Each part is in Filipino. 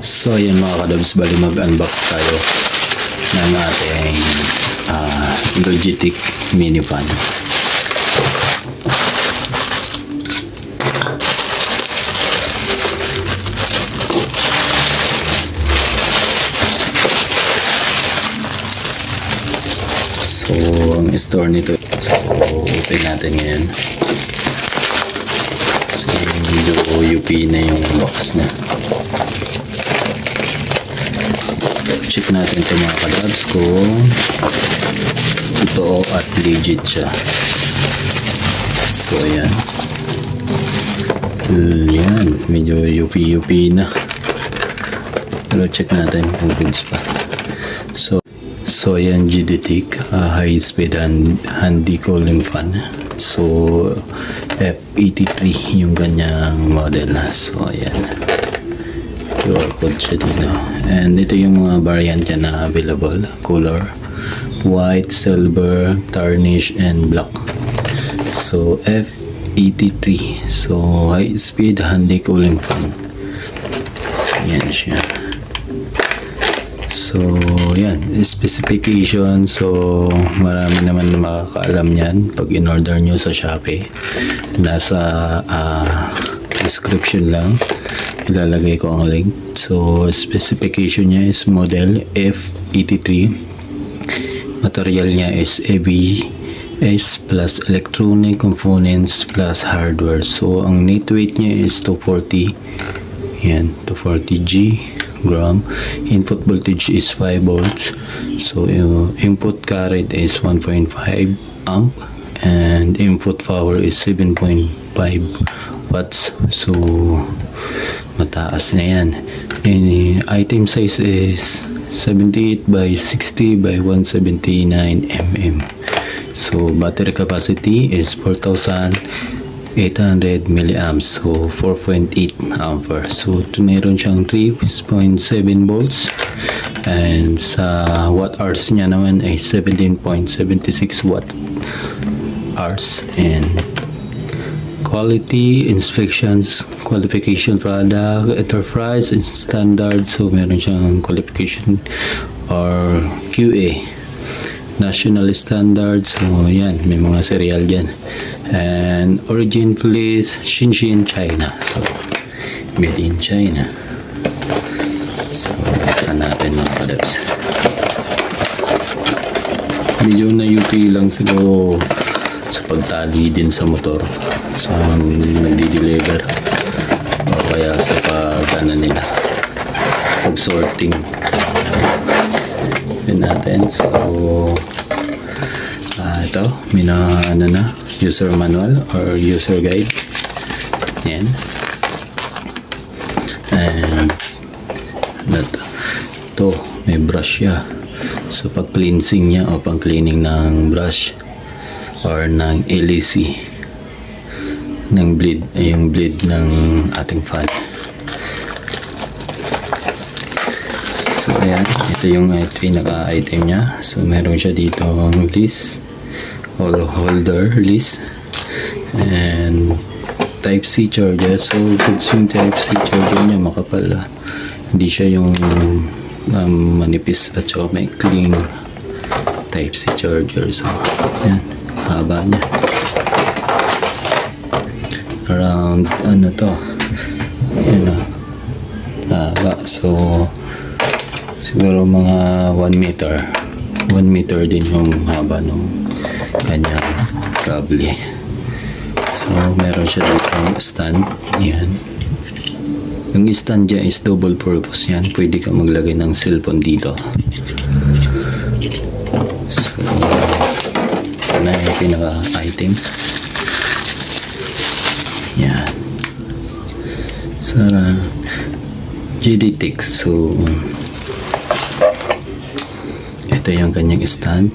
So ayan mga kadabs, bali mag-unbox tayo ng ating Logitech mini fan. So ang store nito, so open natin ngayon. So medyo UP na yung box na. Check natin ito mga kadabs kung totoo at legit siya. So ayan, medyo UP na, pero check natin kung goods pa. So ayan, Logitech high speed handy cooling fan. So F83 yung kanyang model. So ayan, QR code siya dito, and ito yung mga variant niya na available: color, white, silver, tarnish, and black. So F83, so high speed handy cooling fan. So yan siya. So yan, specification, so marami naman makakaalam yan pag in-order nyo sa Shopee. Nasa description lang ilalagay ko ang link. So specification niya is model F83, material niya is ABS plus electronic components plus hardware. So ang net weight niya is 240 gram. Input voltage is 5 volts. So input current is 1.5 amp, and input power is 7.5 watts. So mataas na yan. And item size is 78 by 60 by 179 mm. So battery capacity is 4,800 milliamps, so 4.8 ampere. So meron siyang 3.7 volts, and sa watt hours niya naman ay 17.76 watt hours. And quality inspections, qualification, product, enterprise, and standard. So meron siyang qualification or QA, national standards. So yan, may mga serial dyan. And origin place Shenzhen, China. So made in China. So buksan natin mga kadabs. Medyo na UP lang siguro sa pagtali din sa motor, sa nagdi-deliver, o kaya sa nila pag sorting. Yun natin. So ito, user manual or user guide. Yan. And ito may brush siya. So pag cleansing niya o pang cleaning ng brush or ng LEC ng bleed, yung bleed ng ating fan. So ayan, ito yung pinaka-item niya. So meron siya dito ang list, holder list, and type C charger. So goods yung type C charger niya, makapal, hindi siya yung manipis at saka may clean type C charger. So ayan, haba niya, around haba. So siguro mga 1 meter din yung haba ng kanyang kable. So meron siya ditong stand. Yan, yung stand dyan is double purpose yan, pwede ka maglagay ng cellphone dito. So na yung pinaka item. Yan, Sara Logitech. So ito yung kanyang stand.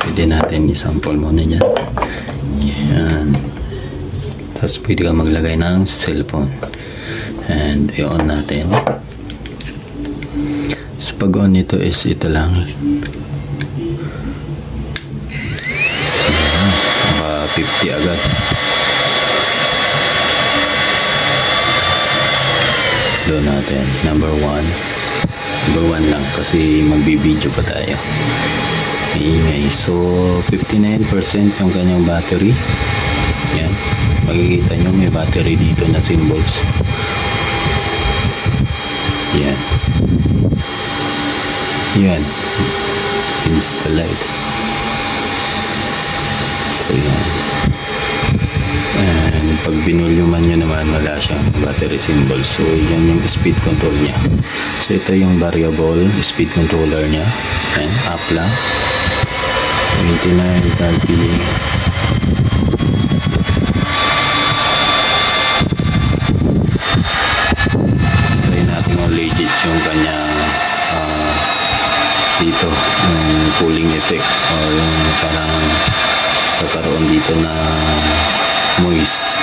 Pwede natin i-sample muna dyan. Yan, tapos pwede ka maglagay ng cellphone, and i-on natin. So pag on nito is ito lang. Yan, 50 agad. Doon natin, number 1. Number 1 lang kasi magbibideo pa tayo. Ingay. So, 59% yung kanyang battery. Yan. Makikita nyo may battery dito na symbols. Yan. Yan. Install light. So, yan. And pag binulyuman nyo naman, wala siyang battery symbol. So, yan yung speed control niya. So, ito yung variable speed controller niya. Yan. Up lang. 29 30. Try natin yung legit yung kanyang dito yung cooling effect or yung parang kakaroon dito na moist.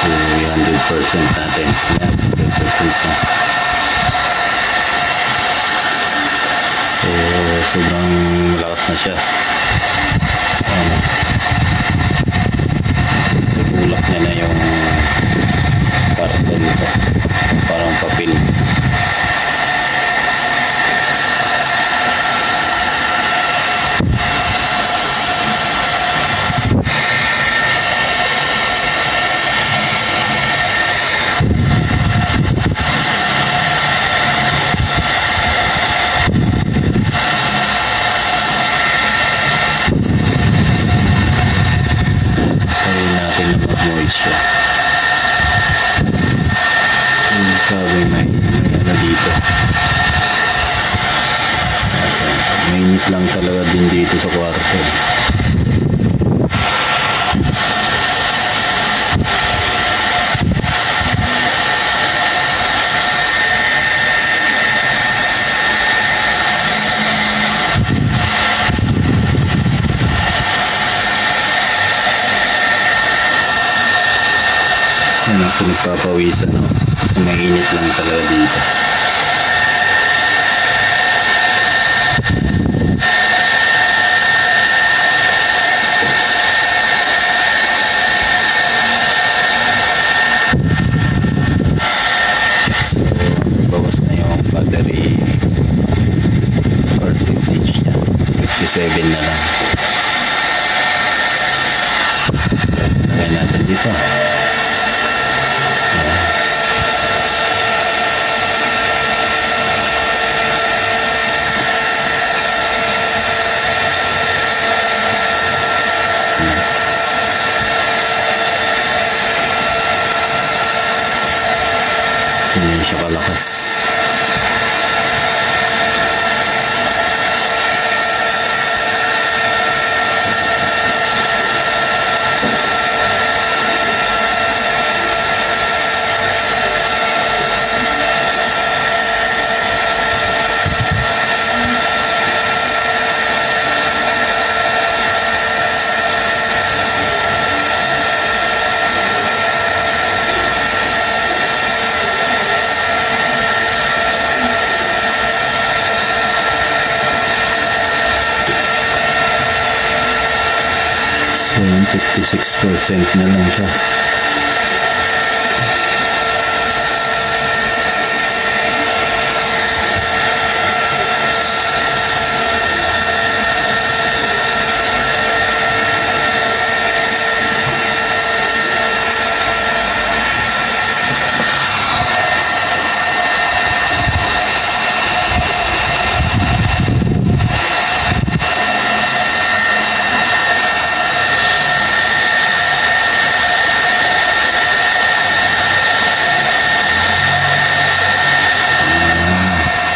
So 100% natin. Yan, 100% na. So sobrang malakas na siya. Tulak niya na yung parang ganito, parang papel. Sabi may ano dito, mainit lang talaga din dito sa kwarto. Yan ako nagpapawisan, no? Kasi mainit lang talaga dito. So, bawas na yung battery percentage niya. 57 na lang. So, lagay natin dito. Hindi siya kalakas. So, 56% na lang siya.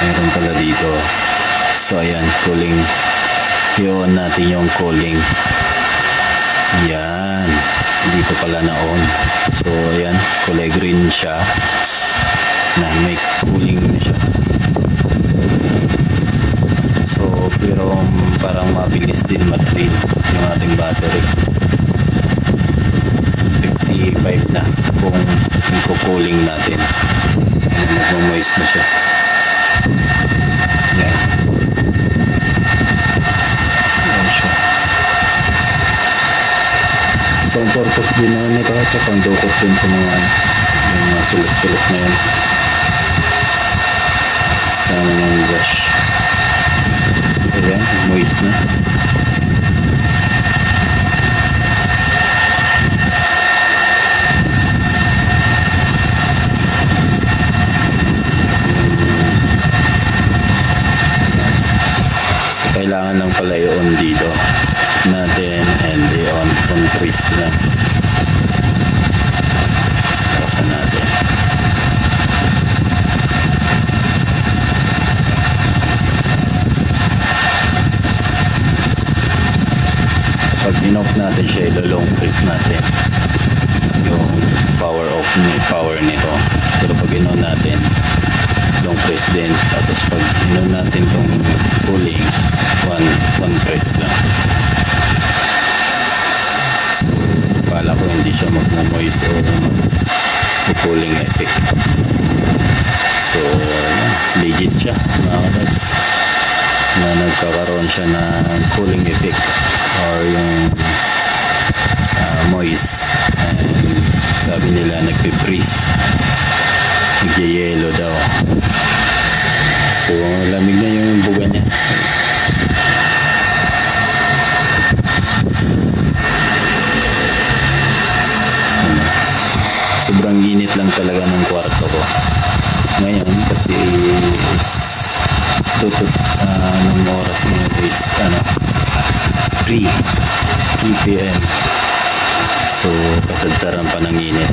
Meron pala dito. So ayan, cooling. I-on natin yung cooling. Yan. Dito pala na on. So ayan, kulay green siya. Na may cooling na siya. So pero parang mabilis din mag-drain yung ating battery. 55 na kung i-cooling natin. Mag-moist na siya. Yan. Yan siya. So ang purpose din naman nito ito pang dukot din sa mga yung mga sulok-sulok na yan sama ng brush. So yan, moist na. So kailangan lang pala i-on dito natin and i-on freeze lang. Sakasan natin. Pag in-off natin siya, ilo-long press natin yung power nito. Pero pag in-on natin, long press din. Tapos pag in-on natin tong cooling, one press lang. So, pala ko hindi siya mag-moist o cooling effect. So, legit siya mga kadads na nagkakaroon siya ng cooling effect or yung moist, and sabi nila nagpe-freeze, nagye-yellow daw. So lamig na yung buga niya. Sobrang init lang talaga ng kwarto ko ngayon kasi ng oras ngayon is 3 p.m. So kasadsaran pa ng init.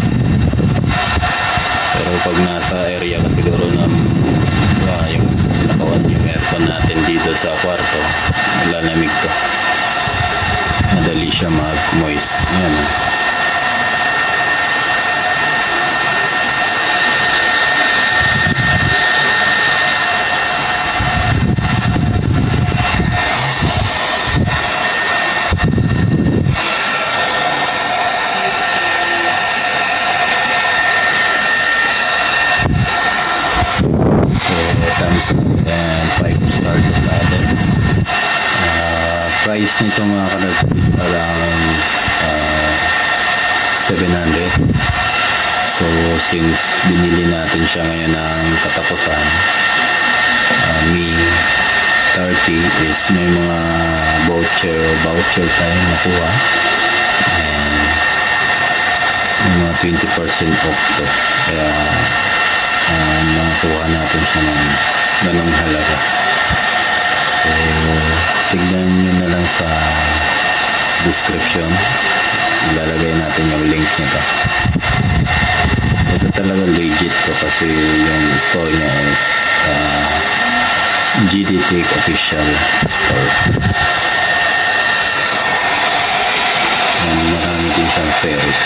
Pero pag nasa area ka siguro ng yung nakawan yung aircon natin dito sa kwarto, lalamig to, madali siya mag-moist. Yan. And 5 star to sa atin. Price nito mga kadads around 700. So since binili natin siya ngayon ng katapusan, May 30 is may mga voucher tayo nakuha, and may mga 20% off to, kaya nakuha natin siya ng ganong halaga. So tignan nyo na lang sa description, ilalagay natin yung link nito. Ito talaga legit to kasi yung store niya is GDTech official store. Marami din siyang series.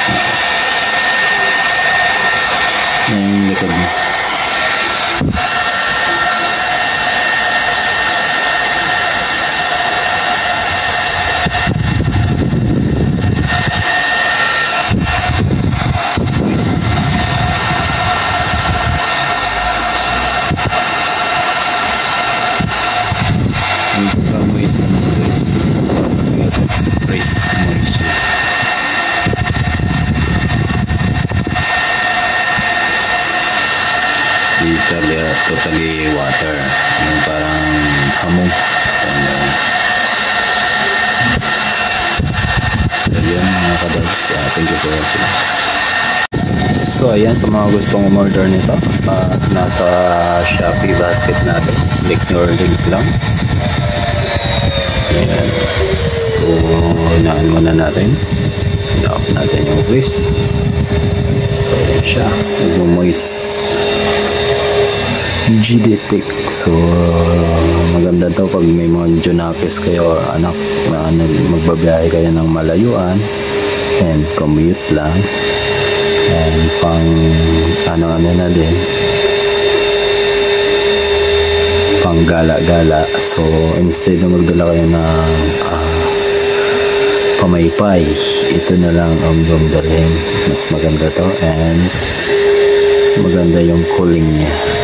Yung likod mo. Totally water, yung parang hamog. So yan mga kadads, thank you for watching. So ayan, sa mga gustong umorder nito, nasa Shopee basket natin, click your link lang. Ayan. So inaan muna natin, in-off natin yung grease. So yan siya, nag-moist GDTech. So maganda to pag may mga junakis kayo or anak na magbabiyahe kayo ng malayuan and commute lang, and pang ano na din, pang gala-gala. So instead na magdala kayo ng pamaypay, ito na lang ang dalhin. Mas maganda to and maganda yung cooling niya.